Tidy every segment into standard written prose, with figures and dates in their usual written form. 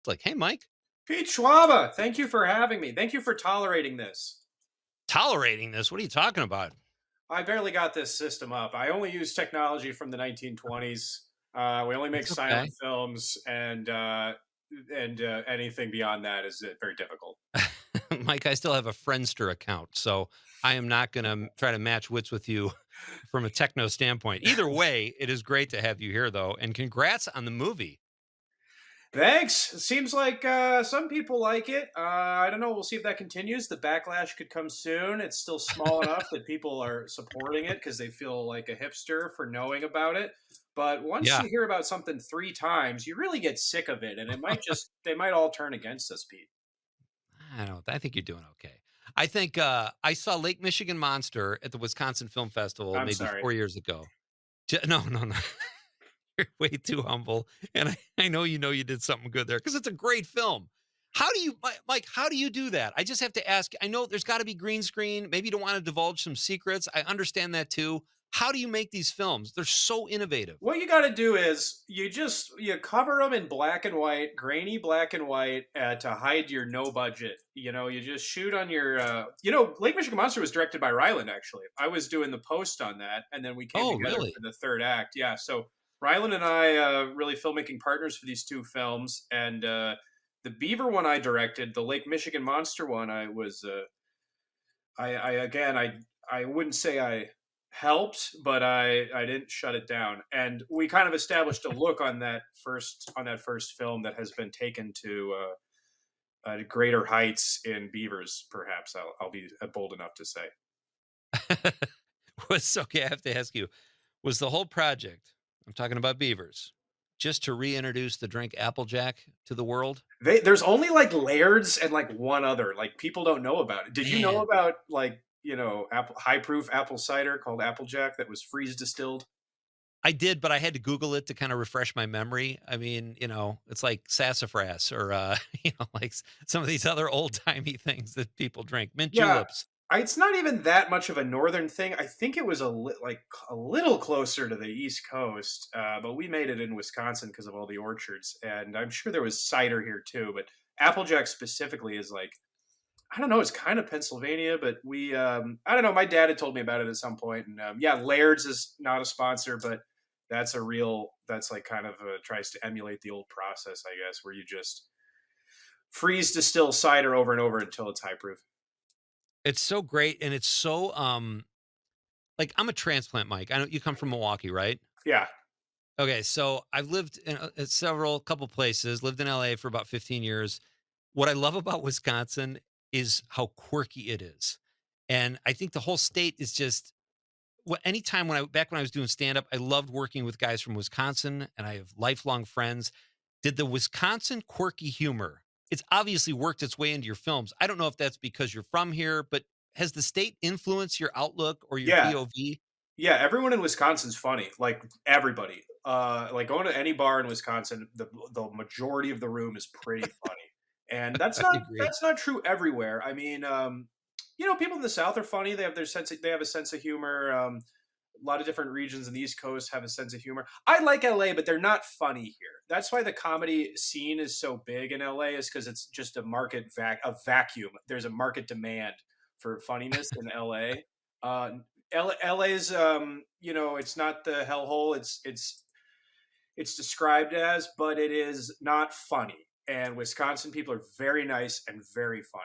It's like, hey, Mike, Pete Schwaba, thank you for having me. Thank you for tolerating this. tolerating this. What are you talking about? I barely got this system up. I only use technology from the 1920s. We only make It's silent okay. films, and anything beyond that is very difficult. Mike, I still have a Friendster account, so I am not going to try to match wits with you from a techno standpoint. Either way, it is great to have you here, though, and congrats on the movie. Thanks. It seems like some people like it. I don't know. We'll see if that continues. The backlash could come soon. It's still small enough that people are supporting it because they feel like a hipster for knowing about it. But once Yeah, you hear about something three times, you really get sick of it, and they might all turn against us, Pete. I don't. I think you're doing okay. I think I saw Lake Michigan Monster at the Wisconsin Film Festival I'm maybe sorry. 4 years ago. No, no, no. You're way too humble, and I know you did something good there because it's a great film. How do you, Mike? How do you do that? I just have to ask. I know there's got to be green screen. Maybe you don't want to divulge some secrets. I understand that too. How do you make these films? They're so innovative. What you got to do is you cover them in black and white, grainy black and white, to hide your no budget. You just shoot on your. Lake Michigan Monster was directed by Ryland. Actually, I was doing the post on that, and then we came Oh, together really? for the third act. Yeah, so Ryland and I really filmmaking partners for these two films, and the Beaver one I directed, the Lake Michigan Monster one I was. I again I wouldn't say I helped, but I didn't shut it down. And we kind of established a look on that first film that has been taken to greater heights in Beavers. Perhaps I'll be bold enough to say. Was okay. I have to ask you. Was the whole project? I'm talking about beavers. Just to reintroduce the drink Applejack to the world. There's only like Laird's and like one other. Like people don't know about it. Did you know Man, about high proof apple cider called Applejack that was freeze distilled? I did, but I had to Google it to kind of refresh my memory. I mean, it's like sassafras or, like some of these other old timey things that people drink, mint Yeah, juleps. it's not even that much of a northern thing. I think it was like a little closer to the East Coast, but we made it in Wisconsin because of all the orchards, and I'm sure there was cider here too. But Applejack specifically is like I don't know. It's kind of Pennsylvania, but I don't know. My dad had told me about it at some point, and yeah, Laird's is not a sponsor, but that's like kind of tries to emulate the old process, I guess, where you just freeze distill cider over and over until it's high proof. It's so great. And it's so, like I'm a transplant, Mike. I know you come from Milwaukee, right? Yeah, Okay. So I've lived in several couple places, lived in LA for about 15 years. What I love about Wisconsin is how quirky it is. And I think the whole state is just anytime when I was doing stand up, I loved working with guys from Wisconsin and I have lifelong friends. Did the Wisconsin quirky humor, it's obviously worked its way into your films. I don't know if that's because you're from here, but has the state influenced your outlook or your yeah. POV? Yeah, everyone in Wisconsin's funny. Like everybody. Like going to any bar in Wisconsin, the majority of the room is pretty funny. And I agree. that's not true everywhere. I mean, people in the South are funny. They have a sense of humor. A lot of different regions in the East Coast have a sense of humor. I like LA, but they're not funny here. That's why the comedy scene is so big in LA, is because it's just a vacuum. There's a market demand for funniness in LA. LA's it's not the hellhole it's described as, but it is not funny. And Wisconsin people are very nice and very funny.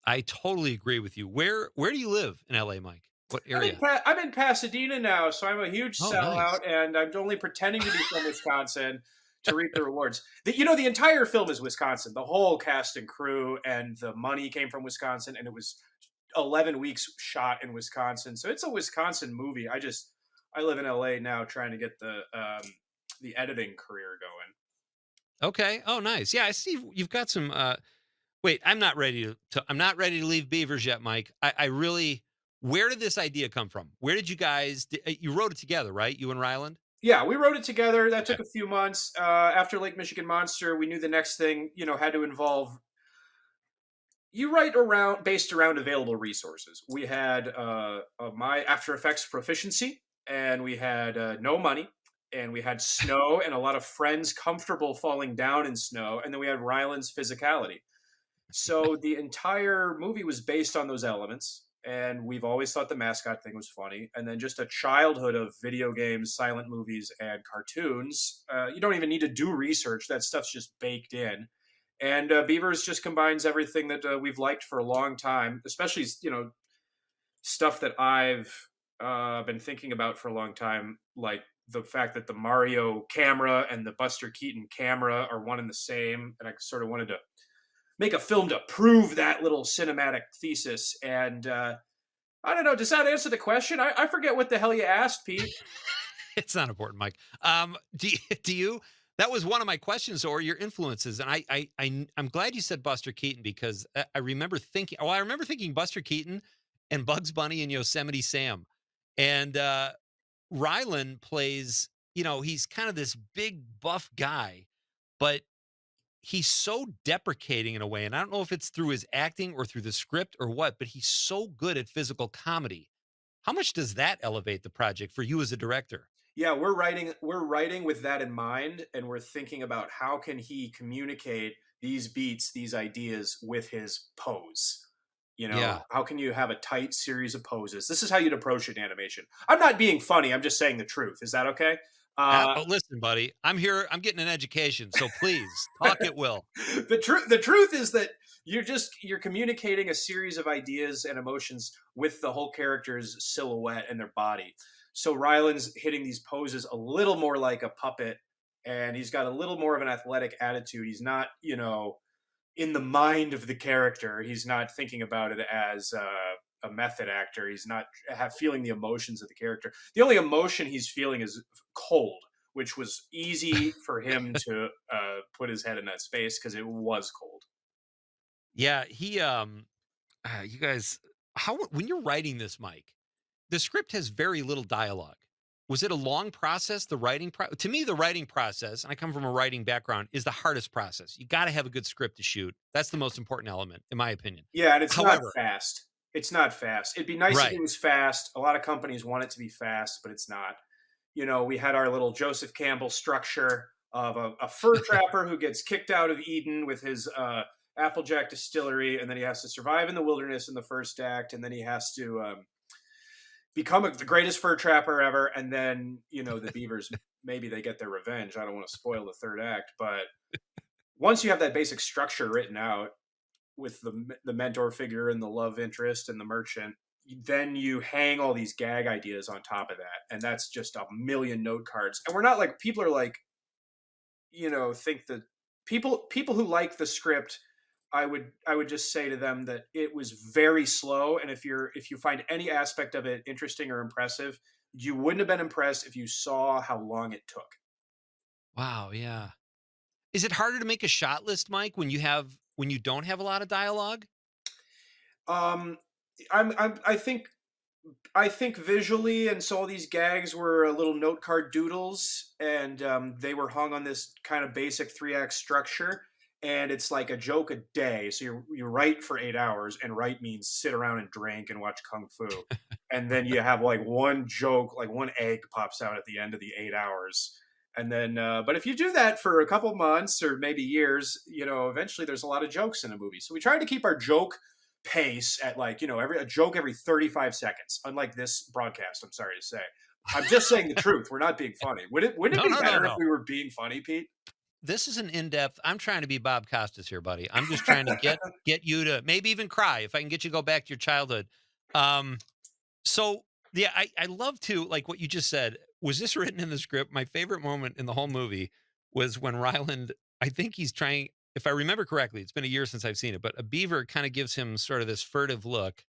I totally agree with you. Where do you live in LA, Mike? What area? I'm in Pasadena now, so I'm a huge Oh, nice. sellout, and I'm only pretending to be from Wisconsin to reap the rewards. The entire film is Wisconsin. The whole cast and crew and the money came from Wisconsin, and it was 11 weeks shot in Wisconsin. So it's a Wisconsin movie. I live in LA now, trying to get the editing career going. Okay. Oh, nice. Yeah, I see you've got some wait, I'm not ready to leave Beavers yet, Mike. I really where did this idea come from? Where did you guys you wrote it together, right? You and Ryland? Yeah, we wrote it together. That Okay. took a few months. After Lake Michigan Monster, we knew the next thing, had to involve you write around based around available resources. We had my After Effects proficiency, and we had no money, and we had snow and a lot of friends comfortable falling down in snow, and then we had Ryland's physicality. So the entire movie was based on those elements, and we've always thought the mascot thing was funny. And then just a childhood of video games, silent movies, and cartoons. You don't even need to do research; that stuff's just baked in. And Beavers just combines everything that we've liked for a long time, especially stuff that I've been thinking about for a long time, like the fact that the Mario camera and the Buster Keaton camera are one and the same. And I sort of wanted to make a film to prove that little cinematic thesis. And I don't know, does that answer the question? I forget what the hell you asked, Pete. It's not important, Mike. Do you that was one of my questions, or your influences, and I'm glad you said Buster Keaton because I remember thinking, I remember thinking Buster Keaton and Bugs Bunny and Yosemite Sam, and Rylan plays, he's kind of this big buff guy, but he's so deprecating in a way, and I don't know if it's through his acting or through the script or what, but he's so good at physical comedy. How much does that elevate the project for you as a director? Yeah, we're writing with that in mind, and we're thinking about how can he communicate these beats, these ideas with his pose. Yeah. How can you have a tight series of poses? This is how you'd approach it in animation. I'm not being funny, I'm just saying the truth. Is that okay? Oh, listen, buddy, I'm here. I'm getting an education, so please talk at will. The truth is that you're communicating a series of ideas and emotions with the whole character's silhouette and their body. So Ryland's hitting these poses a little more like a puppet, and he's got a little more of an athletic attitude. He's not, in the mind of the character. He's not thinking about it as a method actor. He's not feeling the emotions of the character. The only emotion he's feeling is cold, which was easy for him to put his head in that space because it was cold. Yeah, you guys, how when you're writing this, Mike, the script has very little dialogue. Was it a long process? To me, the writing process, and I come from a writing background, is the hardest process. You got to have a good script to shoot. That's the most important element, in my opinion. Yeah, and it's not However, fast. It's not fast. It'd be nice if it right. was fast. A lot of companies want it to be fast, but it's not. We had our little Joseph Campbell structure of a fur trapper who gets kicked out of Eden with his Applejack distillery, and then he has to survive in the wilderness in the first act, and then he has to become the greatest fur trapper ever, and then the beavers maybe they get their revenge. I don't want to spoil the third act, but once you have that basic structure written out with the mentor figure and the love interest and the merchant, then you hang all these gag ideas on top of that, and that's just a million note cards. And we're not like people are like, think that people who like the script, I would just say to them that it was very slow, and if you find any aspect of it interesting or impressive, you wouldn't have been impressed if you saw how long it took. Wow, yeah. Is it harder to make a shot list, Mike, when you don't have a lot of dialogue? Um, I think visually, and so all these gags were little note card doodles, and they were hung on this kind of basic three-act structure. And it's like a joke a day. So you write for 8 hours, and write means sit around and drink and watch kung fu. And then you have like one joke, like one egg pops out at the end of the 8 hours. And then, but if you do that for a couple months or maybe years, eventually there's a lot of jokes in a movie. So we tried to keep our joke pace at like a joke every 35 seconds, unlike this broadcast. I'm sorry to say. I'm just saying the truth. We're not being funny. Wouldn't it No, be no, no, better if no. we were being funny, Pete? This is an in-depth. I'm trying to be Bob Costas here, buddy. I'm just trying to get you to maybe even cry if I can get you to go back to your childhood. Um, so yeah, I love to like what you just said. Was this written in the script? My favorite moment in the whole movie was when Ryland, I think he's trying, if I remember correctly, it's been a year since I've seen it, but a beaver kind of gives him sort of this furtive look,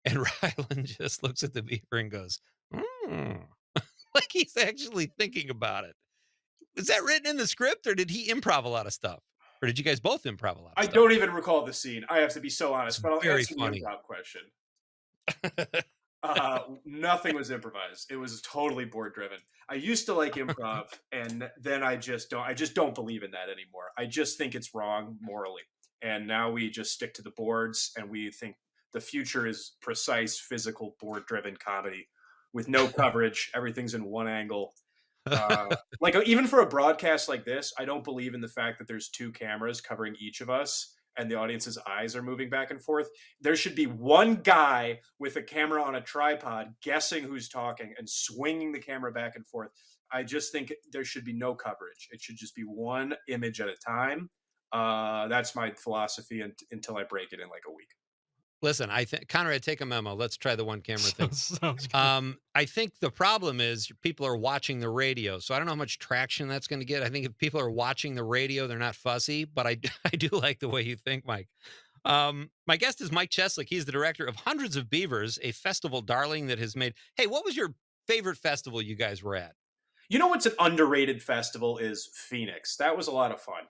and Ryland just looks at the beaver and goes, "Hmm," like he's actually thinking about it. Was that written in the script, or did he improv a lot of stuff? Or did you guys both improv a lot of I stuff? don't even recall the scene. I have to be so It's honest, but I'll very answer the funny. improv question. Nothing was improvised. It was totally board driven. I used to like improv, and then I just don't. I just don't believe in that anymore. I just think it's wrong morally. And now we just stick to the boards, and we think the future is precise, physical, board driven comedy with no coverage. Everything's in one angle. Like even for a broadcast like this, I don't believe in the fact that there's two cameras covering each of us and the audience's eyes are moving back and forth. There should be one guy with a camera on a tripod guessing who's talking and swinging the camera back and forth. I just think there should be no coverage. It should just be one image at a time. That's my philosophy until I break it in like a week. Listen, I think Conrad, take a memo. Let's try the one camera thing. Sounds good. I think the problem is people are watching the radio, so I don't know how much traction that's going to get. I think if people are watching the radio, they're not fussy, but I do like the way you think, Mike. My guest is Mike Cheslik. He's the director of Hundreds of Beavers, a festival darling that has made. Hey, what was your favorite festival you guys were at? You know what's an underrated festival is Phoenix. That was a lot of fun.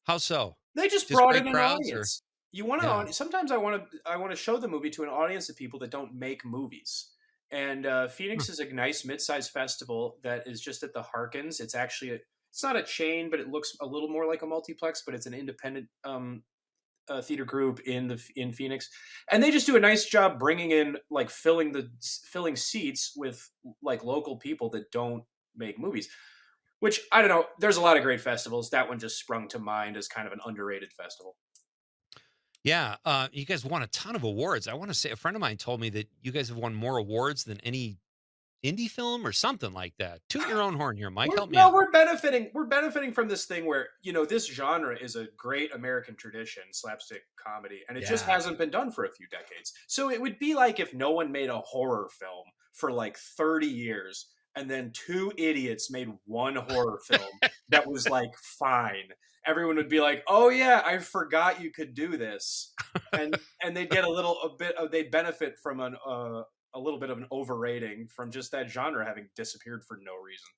How so? They just Just brought great in an crowds, or audience. You want yeah? to sometimes I want to show the movie to an audience of people that don't make movies. And Hmm. Phoenix is a nice mid-sized festival that is just at the Harkins. It's not a chain, but it looks a little more like a multiplex, but it's an independent theater group in Phoenix, and they just do a nice job bringing in like filling seats with like local people that don't make movies. Which I don't know. There's a lot of great festivals. That one just sprung to mind as kind of an underrated festival. Yeah, you guys won a ton of awards. I want to say a friend of mine told me that you guys have won more awards than any indie film or something like that. Toot your own horn here, Mike. We're Help me no, out. we're benefiting. We're benefiting from this thing where this genre is a great American tradition, slapstick comedy, and it just Yeah. hasn't been done for a few decades. So it would be like if no one made a horror film for like 30 years, and then two idiots made one horror film that was like fine. Everyone would be like, "Oh yeah, I forgot you could do this," and they'd get they'd benefit from a little bit of an overrating from just that genre having disappeared for no reason.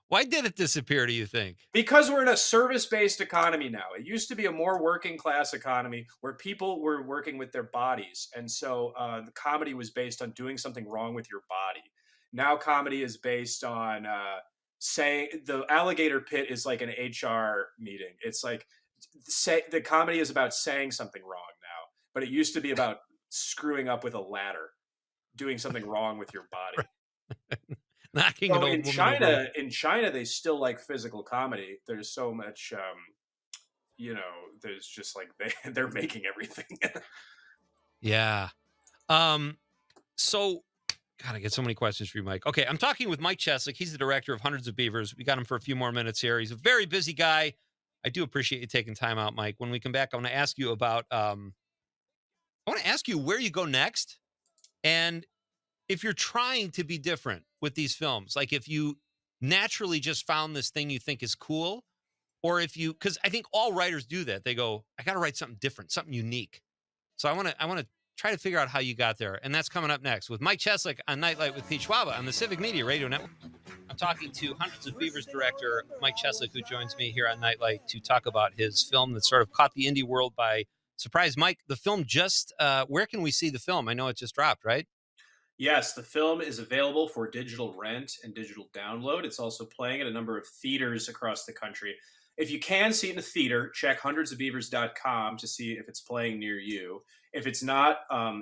Why did it disappear, do you think? Because we're in a service-based economy now. It used to be a more working class economy where people were working with their bodies, and so the comedy was based on doing something wrong with your body. Now comedy is based on saying the alligator pit is like an HR meeting. It's like the comedy is about saying something wrong now, but it used to be about screwing up with a ladder, doing something wrong with your body. Knocking an So old woman over. In China, they still like physical comedy. There's so much, there's just like they're making everything. Yeah. Um, so God, I get so many questions for you, Mike. Okay, I'm talking with Mike Cheslik. He's the director of Hundreds of Beavers. We got him for a few more minutes here. He's a very busy guy. I do appreciate you taking time out, Mike. When we come back, I want to ask you about I want to ask you where you go next. And if you're trying to be different with these films, like if you naturally just found this thing you think is cool, or if you, because I think all writers do that. They go, I got to write something different, something unique. So I want to try to figure out how you got there. And that's coming up next with Mike Cheslik on Nite Lite with Pete Schwaba on the Civic Media Radio Network. I'm talking to Hundreds of Beavers director Mike Cheslik, who joins me here on Nite Lite to talk about his film that sort of caught the indie world by surprise. Mike, the film just, where can we see the film? I know it just dropped, right? Yes, the film is available for digital rent and digital download. It's also playing at a number of theaters across the country. If you can see it in a theater, check hundradsofbeavers.com to see if it's playing near you. If it's not,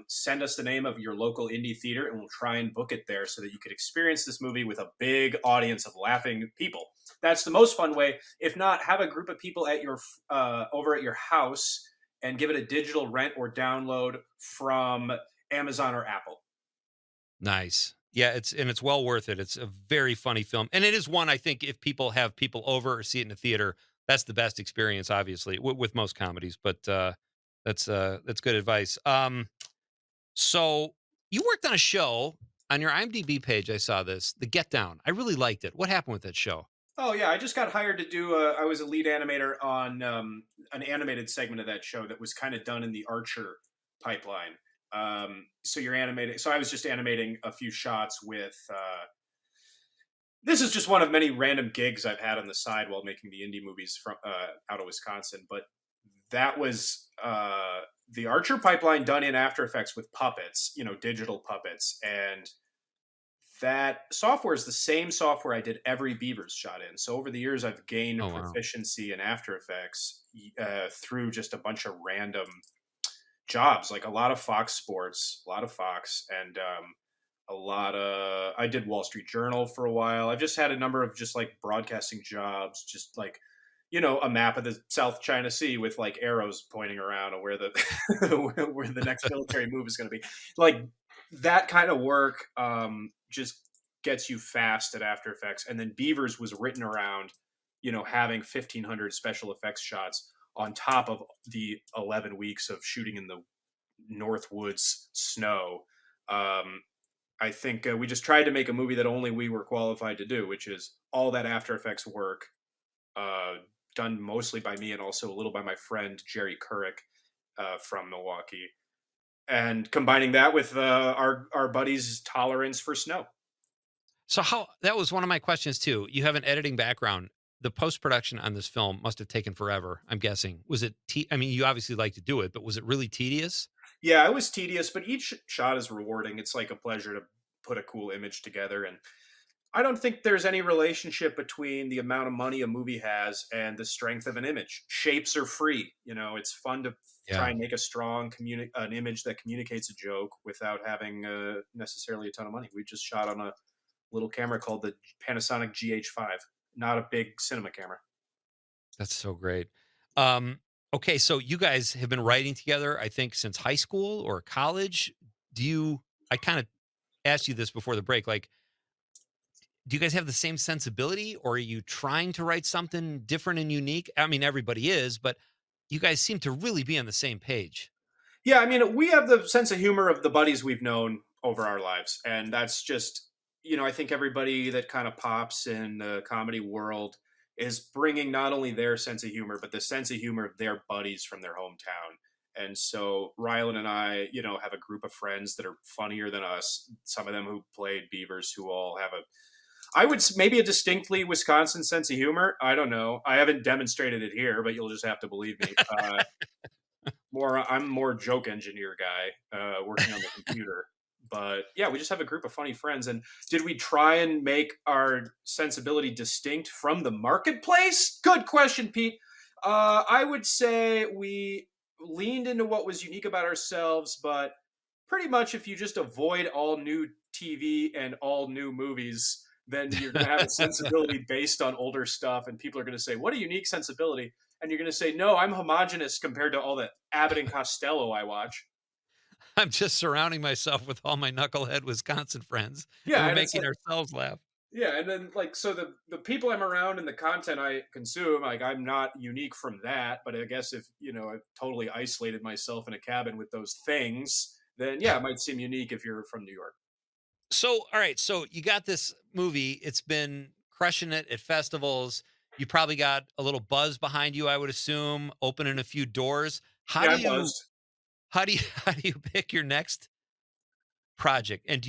send us the name of your local indie theater and we'll try and book it there so that you could experience this movie with a big audience of laughing people. That's the most fun way. If not, have a group of people at your over at your house and give it a digital rent or download from Amazon or Apple. Nice. Yeah, it's well worth it. It's a very funny film. And it is one I think if people have people over or see it in a theater, that's the best experience, obviously, with most comedies. But that's good advice. So you worked on a show on your IMDb page. I saw this, The Get Down. I really liked it. What happened with that show? Oh yeah, I just got hired to do. I was a lead animator on an animated segment of that show that was kind of done in the Archer pipeline. So you're animating. So I was just animating a few shots with. This is just one of many random gigs I've had on the side while making the indie movies from out of Wisconsin. But that was the Archer pipeline done in After Effects with puppets, digital puppets, and that software is the same software I did every Beavers shot in. So over the years, I've gained Oh wow. proficiency in After Effects through just a bunch of random jobs, like a lot of Fox Sports, a lot of Fox, and a lot of I did Wall Street Journal for a while. I've just had a number of just like broadcasting jobs, just like a map of the South China Sea with like arrows pointing around of where the where the next military move is going to be. Like that kind of work just gets you fast at After Effects. And then Beavers was written around, having 1,500 special effects shots on top of the 11 weeks of shooting in the North Woods snow. I think we just tried to make a movie that only we were qualified to do, which is all that After Effects work, uh, done mostly by me and also a little by my friend Jerry Couric from Milwaukee, and combining that with our buddies' tolerance for snow. So how that was one of my questions too. You have an editing background. The post-production on this film must have taken forever, I'm guessing. Was it I mean, you obviously like to do it, but was it really tedious? Yeah, it was tedious, but each shot is rewarding. It's like a pleasure to put a cool image together. And I don't think there's any relationship between the amount of money a movie has and the strength of an image. Shapes are free. It's fun to try Yeah. and make a strong an image that communicates a joke without having necessarily a ton of money. We just shot on a little camera called the Panasonic GH5, not a big cinema camera. That's so great. Um, okay, so you guys have been writing together, I think, since high school or college. I kind of asked you this before the break, like, do you guys have the same sensibility or are you trying to write something different and unique? I mean, everybody is, but you guys seem to really be on the same page. Yeah, I mean, we have the sense of humor of the buddies we've known over our lives, and that's just, I think everybody that kind of pops in the comedy world is bringing not only their sense of humor, but the sense of humor of their buddies from their hometown. And so Rylan and I, have a group of friends that are funnier than us. Some of them who played Beavers, who all have I would maybe a distinctly Wisconsin sense of humor. I don't know. I haven't demonstrated it here, but you'll just have to believe me. I'm more joke engineer guy, working on the computer. But yeah, we just have a group of funny friends. And did we try and make our sensibility distinct from the marketplace? Good question, Pete. I would say we leaned into what was unique about ourselves, but pretty much if you just avoid all new TV and all new movies, then you're going to have a sensibility based on older stuff. And people are going to say, what a unique sensibility. And you're going to say, no, I'm homogenous compared to all the Abbott and Costello I watch. I'm just surrounding myself with all my knucklehead Wisconsin friends, and Yeah. we're And it's making like, ourselves laugh. yeah. And then like, so the people I'm around and the content I consume, like I'm not unique from that, but I guess if, I've totally isolated myself in a cabin with those things, then yeah, it might seem unique if you're from New York. So, all right, so you got this movie. It's been crushing it at festivals. You probably got a little buzz behind you, I would assume, opening a few doors. How Yeah, do I'm you buzzed. how do you pick your next project? And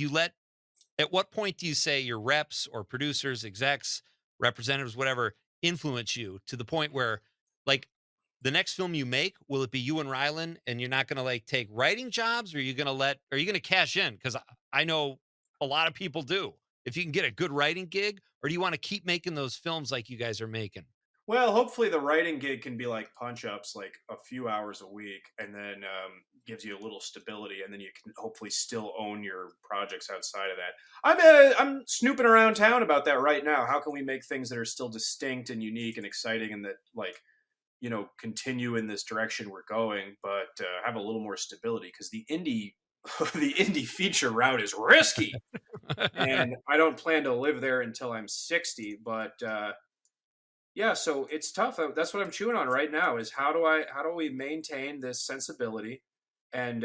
at what point do you say your reps or producers, execs, representatives, whatever, influence you to the point where, like, the next film you make, will it be you and Rylan, and you're not going to like take writing jobs, or are you going to cash in? Because I know a lot of people do. If you can get a good writing gig, or do you want to keep making those films like you guys are making? Well, hopefully the writing gig can be like punch ups, like a few hours a week, and then gives you a little stability, and then you can hopefully still own your projects outside of that. I'm snooping around town about that right now. How can we make things that are still distinct and unique and exciting, and that like continue in this direction we're going, but have a little more stability because the indie the indie feature route is risky, and I don't plan to live there until I'm 60, but. Yeah, so it's tough. That's what I'm chewing on right now is how do we maintain this sensibility and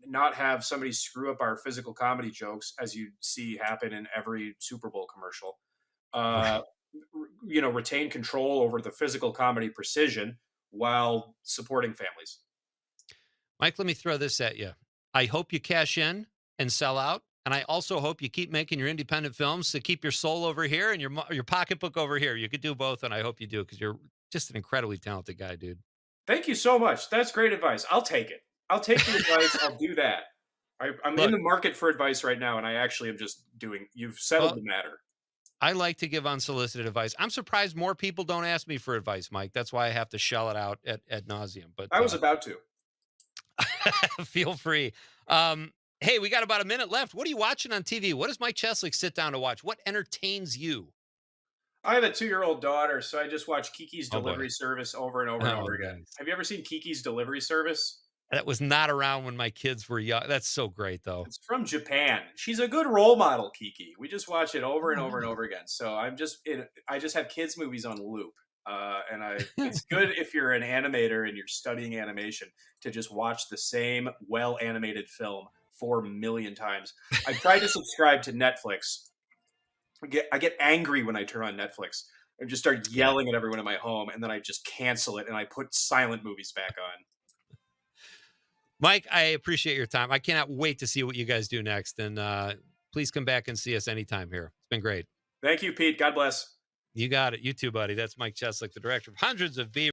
not have somebody screw up our physical comedy jokes as you see happen in every Super Bowl commercial. Uh, Right. Retain control over the physical comedy precision while supporting families. Mike, let me throw this at you. I hope you cash in and sell out. And I also hope you keep making your independent films to keep your soul over here and your pocketbook over here. You could do both, and I hope you do because you're just an incredibly talented guy, dude. Thank you so much. That's great advice. I'll take it. I'll take the advice. I'll do that. I'm in Look, the market for advice right now, and I actually am just doing. You've settled well, the matter. I like to give unsolicited advice. I'm surprised more people don't ask me for advice, Mike. That's why I have to shell it out at nauseum. But I was about to. feel free. Um, Hey, we got about a minute left. What are you watching on TV? What does Mike Cheslik sit down to watch? What entertains you? I have a 2-year-old daughter, so I just watch Kiki's Oh boy. Delivery Service over and over and Oh, over again. nice. Have you ever seen Kiki's Delivery Service? That was not around when my kids were young. That's so great, though. It's from Japan. She's a good role model, Kiki. We just watch it over and Oh, over and nice. over again. So I just have kids movies on loop. It's good if you're an animator and you're studying animation to just watch the same well animated film 4 million times. I tried to subscribe to Netflix. I get angry when I turn on Netflix and just start Yeah. yelling at everyone in my home, and then I just cancel it and I put silent movies back on. Mike, I appreciate your time. I cannot wait to see what you guys do next. And please come back and see us anytime here. It's been great. Thank you, Pete. God bless. You got it. You too, buddy. That's Mike Cheslik, the director of Hundreds of Beavers.